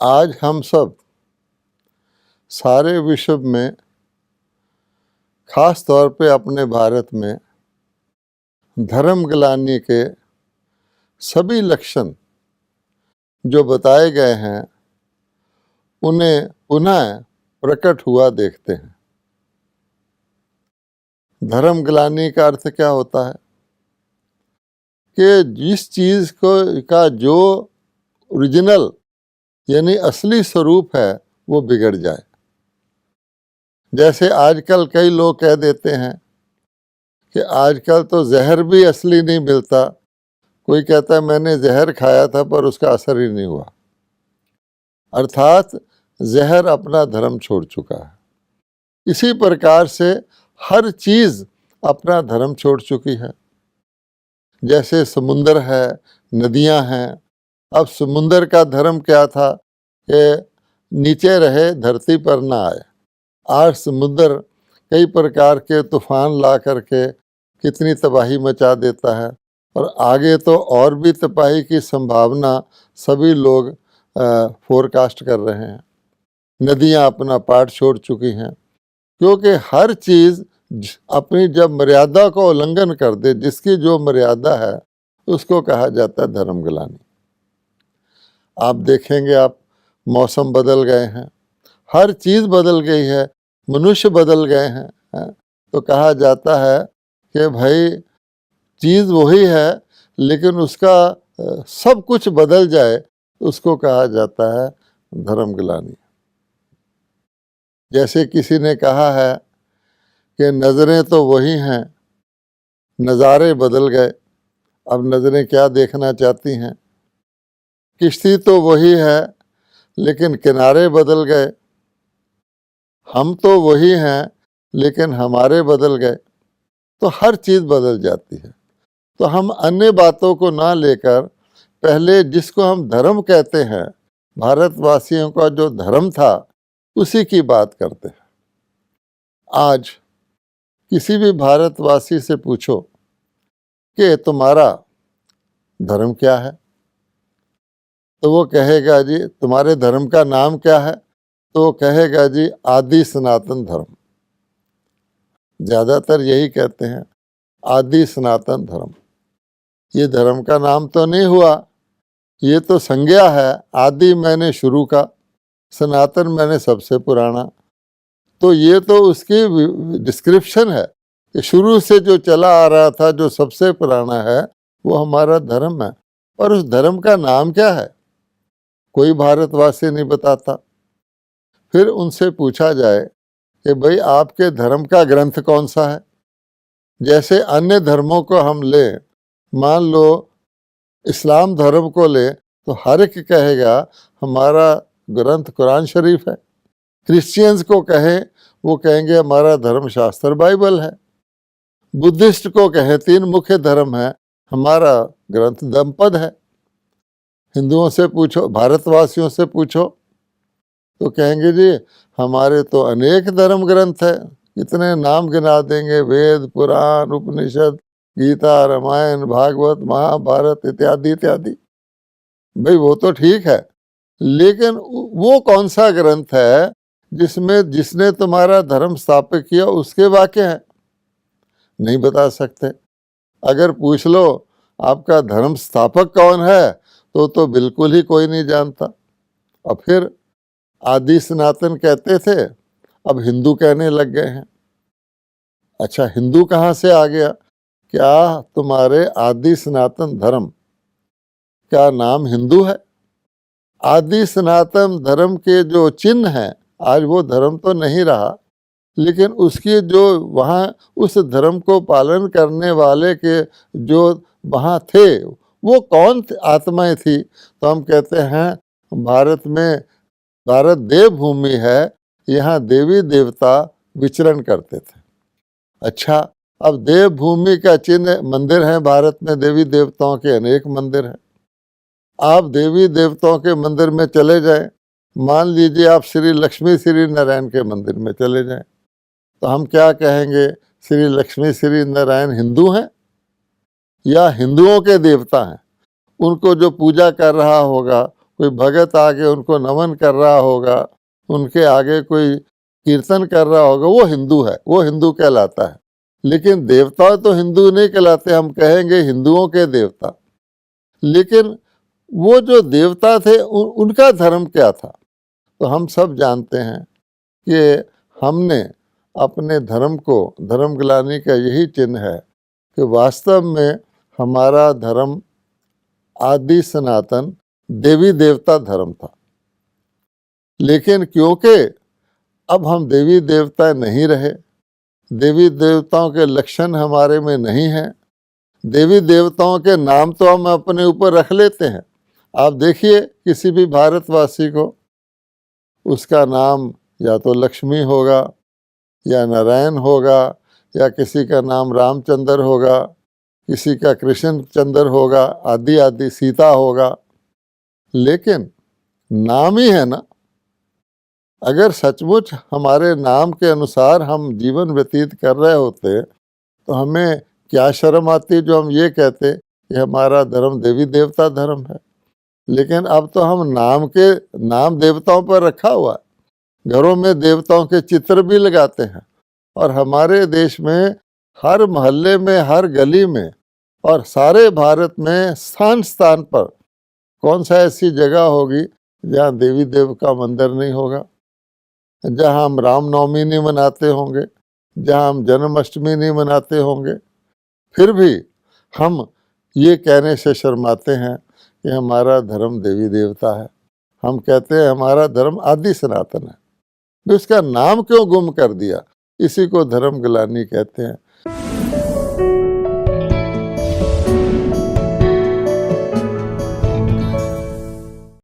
आज हम सब सारे विश्व में, खास तौर पे अपने भारत में, धर्म ग्लानि के सभी लक्षण जो बताए गए हैं उन्हें पुनः प्रकट हुआ देखते हैं। धर्म ग्लानि का अर्थ क्या होता है कि जिस चीज़ का जो ओरिजिनल यानी असली स्वरूप है वो बिगड़ जाए। जैसे आजकल कई लोग कह देते हैं कि आजकल तो जहर भी असली नहीं मिलता। कोई कहता है मैंने जहर खाया था पर उसका असर ही नहीं हुआ, अर्थात जहर अपना धर्म छोड़ चुका है। इसी प्रकार से हर चीज़ अपना धर्म छोड़ चुकी है। जैसे समुंदर है, नदियां हैं। अब समुंदर का धर्म क्या था कि नीचे रहे, धरती पर ना आए। आज समुद्र कई प्रकार के तूफान ला करके कितनी तबाही मचा देता है, और आगे तो और भी तबाही की संभावना सभी लोग फोरकास्ट कर रहे हैं। नदियां अपना पाठ छोड़ चुकी हैं, क्योंकि हर चीज़ अपनी जब मर्यादा को उल्लंघन कर दे, जिसकी जो मर्यादा है उसको कहा जाता है धर्म ग्लानि। आप देखेंगे, आप मौसम बदल गए हैं, हर चीज़ बदल गई है, मनुष्य बदल गए हैं, तो कहा जाता है कि भाई चीज़ वही है लेकिन उसका सब कुछ बदल जाए, उसको कहा जाता है धर्म ग्लानि। जैसे किसी ने कहा है कि नज़रें तो वही हैं, नज़ारे बदल गए। अब नज़रें क्या देखना चाहती हैं? किश्ती तो वही है लेकिन किनारे बदल गए। हम तो वही हैं लेकिन हमारे बदल गए। तो हर चीज़ बदल जाती है। तो हम अन्य बातों को ना लेकर पहले जिसको हम धर्म कहते हैं, भारतवासियों का जो धर्म था, उसी की बात करते हैं। आज किसी भी भारतवासी से पूछो कि तुम्हारा धर्म क्या है, तो वो कहेगा जी तुम्हारे धर्म का नाम क्या है, तो वो कहेगा जी आदि सनातन धर्म। ज़्यादातर यही कहते हैं, आदि सनातन धर्म। ये धर्म का नाम तो नहीं हुआ, ये तो संज्ञा है। आदि मैंने शुरू का, सनातन मैंने सबसे पुराना। तो ये तो उसकी डिस्क्रिप्शन है कि शुरू से जो चला आ रहा था, जो सबसे पुराना है, वो हमारा धर्म है। और उस धर्म का नाम क्या है कोई भारतवासी नहीं बताता। फिर उनसे पूछा जाए कि भाई आपके धर्म का ग्रंथ कौन सा है। जैसे अन्य धर्मों को हम लें, मान लो इस्लाम धर्म को ले, तो हर एक कहेगा हमारा ग्रंथ कुरान शरीफ है। क्रिश्चियंस को कहें, वो कहेंगे हमारा धर्म शास्त्र बाइबल है। बुद्धिस्ट को कहें 3 मुख्य धर्म है, हमारा ग्रंथ धम्मपद है। हिंदुओं से पूछो, भारतवासियों से पूछो, तो कहेंगे जी हमारे तो अनेक धर्म ग्रंथ है, कितने नाम गिना देंगे, वेद, पुराण, उपनिषद, गीता, रामायण, भागवत, महाभारत इत्यादि इत्यादि। भाई वो तो ठीक है, लेकिन वो कौन सा ग्रंथ है जिसने तुम्हारा धर्म स्थापित किया, उसके वाक्य हैं? नहीं बता सकते। अगर पूछ लो आपका धर्म स्थापक कौन है, तो बिल्कुल ही कोई नहीं जानता। और फिर आदि सनातन कहते थे, अब हिंदू कहने लग गए हैं। अच्छा, हिंदू कहाँ से आ गया? क्या तुम्हारे आदि सनातन धर्म का नाम हिंदू है? आदि सनातन धर्म के जो चिन्ह हैं, आज वो धर्म तो नहीं रहा, लेकिन उसके जो वहाँ उस धर्म को पालन करने वाले के जो वहाँ थे, वो कौन आत्माएं थी? तो हम कहते हैं भारत देव भूमि है, यहाँ देवी देवता विचरण करते थे। अच्छा, अब देव भूमि का चिन्ह मंदिर है भारत में, देवी देवताओं के अनेक मंदिर हैं। आप देवी देवताओं के मंदिर में चले जाएं, मान लीजिए आप श्री लक्ष्मी श्री नारायण के मंदिर में चले जाएं, तो हम क्या कहेंगे? श्री लक्ष्मी श्री नारायण हिंदू हैं या हिंदुओं के देवता हैं? उनको जो पूजा कर रहा होगा कोई भगत आके उनको नमन कर रहा होगा, उनके आगे कोई कीर्तन कर रहा होगा, वो हिंदू है, वो हिंदू कहलाता है। लेकिन देवता तो हिंदू नहीं कहलाते, हम कहेंगे हिंदुओं के देवता। लेकिन वो जो देवता थे उनका धर्म क्या था? तो हम सब जानते हैं कि हमने अपने धर्म को, धर्म गिलाने का यही चिन्ह है कि वास्तव में हमारा धर्म आदि सनातन देवी देवता धर्म था। लेकिन क्योंकि अब हम देवी देवता नहीं रहे, देवी देवताओं के लक्षण हमारे में नहीं हैं, देवी देवताओं के नाम तो हम अपने ऊपर रख लेते हैं। आप देखिए किसी भी भारतवासी को, उसका नाम या तो लक्ष्मी होगा या नारायण होगा या किसी का नाम रामचंद्र होगा, किसी का कृष्ण चंद्र होगा, आदि आदि, सीता होगा। लेकिन नाम ही है ना। अगर सचमुच हमारे नाम के अनुसार हम जीवन व्यतीत कर रहे होते तो हमें क्या शर्म आती जो हम ये कहते कि हमारा धर्म देवी देवता धर्म है। लेकिन अब तो हम नाम देवताओं पर रखा हुआ है, घरों में देवताओं के चित्र भी लगाते हैं। और हमारे देश में हर मोहल्ले में, हर गली में और सारे भारत में स्थान स्थान पर कौन सा ऐसी जगह होगी जहाँ देवी देव का मंदिर नहीं होगा, जहाँ हम रामनवमी नहीं मनाते होंगे, जहाँ हम जन्माष्टमी नहीं मनाते होंगे। फिर भी हम ये कहने से शर्माते हैं कि हमारा धर्म देवी देवता है। हम कहते हैं हमारा धर्म आदि सनातन है। तो इसका नाम क्यों गुम कर दिया? इसी को धर्म गिलानी कहते हैं।